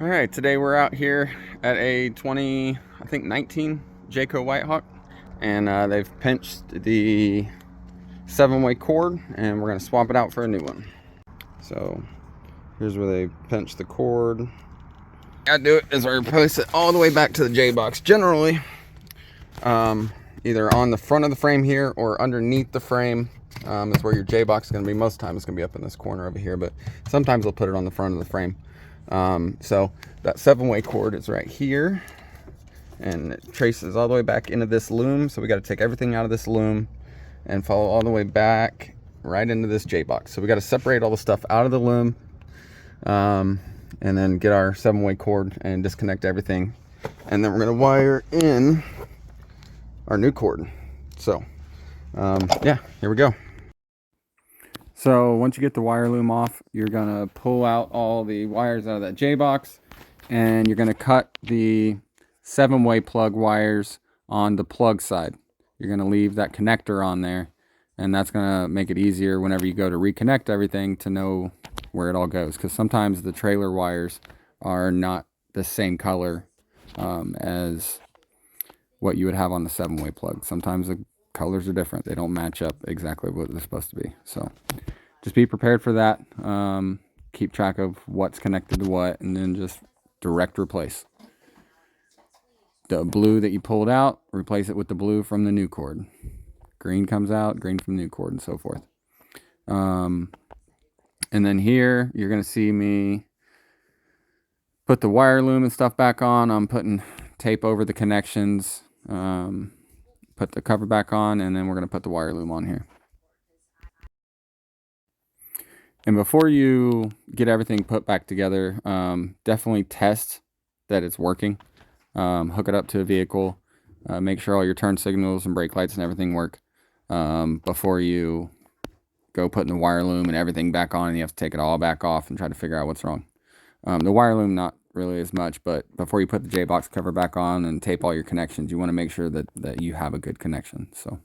All right, today we're out here at a 19 Jayco Whitehawk, and they've pinched the 7-way cord, and we're gonna swap it out for a new one. So here's where they pinch the cord. I do it is I replace it all the way back to the J box. Generally, either on the front of the frame here or underneath the frame is where your J box is gonna be. Most times it's gonna be up in this corner over here, but sometimes they'll put it on the front of the frame. So that 7-way cord is right here, and it traces all the way back into this loom. So we got to take everything out of this loom and follow all the way back right into this J box. So we got to separate all the stuff out of the loom, and then get our 7-way cord and disconnect everything, and then we're going to wire in our new cord. So yeah, here we go. So once you get the wire loom off, you're gonna pull out all the wires out of that J box, and you're gonna cut the 7-way plug wires on the plug side. You're gonna leave that connector on there, and that's gonna make it easier whenever you go to reconnect everything to know where it all goes. Because sometimes the trailer wires are not the same color as what you would have on the 7-way plug. Sometimes the colors are different. They don't match up exactly what they're supposed to be. So just be prepared for that. Keep track of what's connected to what, and then just direct replace. The blue that you pulled out, replace it with the blue from the new cord. Green comes out, green from the new cord, and so forth. And then here, you're going to see me put the wire loom and stuff back on. I'm putting tape over the connections. Put the cover back on, and then we're going to put the wire loom on here. And before you get everything put back together, definitely test that it's working. Hook it up to a vehicle. Make sure all your turn signals and brake lights and everything work before you go putting the wire loom and everything back on, and you have to take it all back off and try to figure out what's wrong. The wire loom, not really as much, but before you put the J box cover back on and tape all your connections, you want to make sure that you have a good connection. So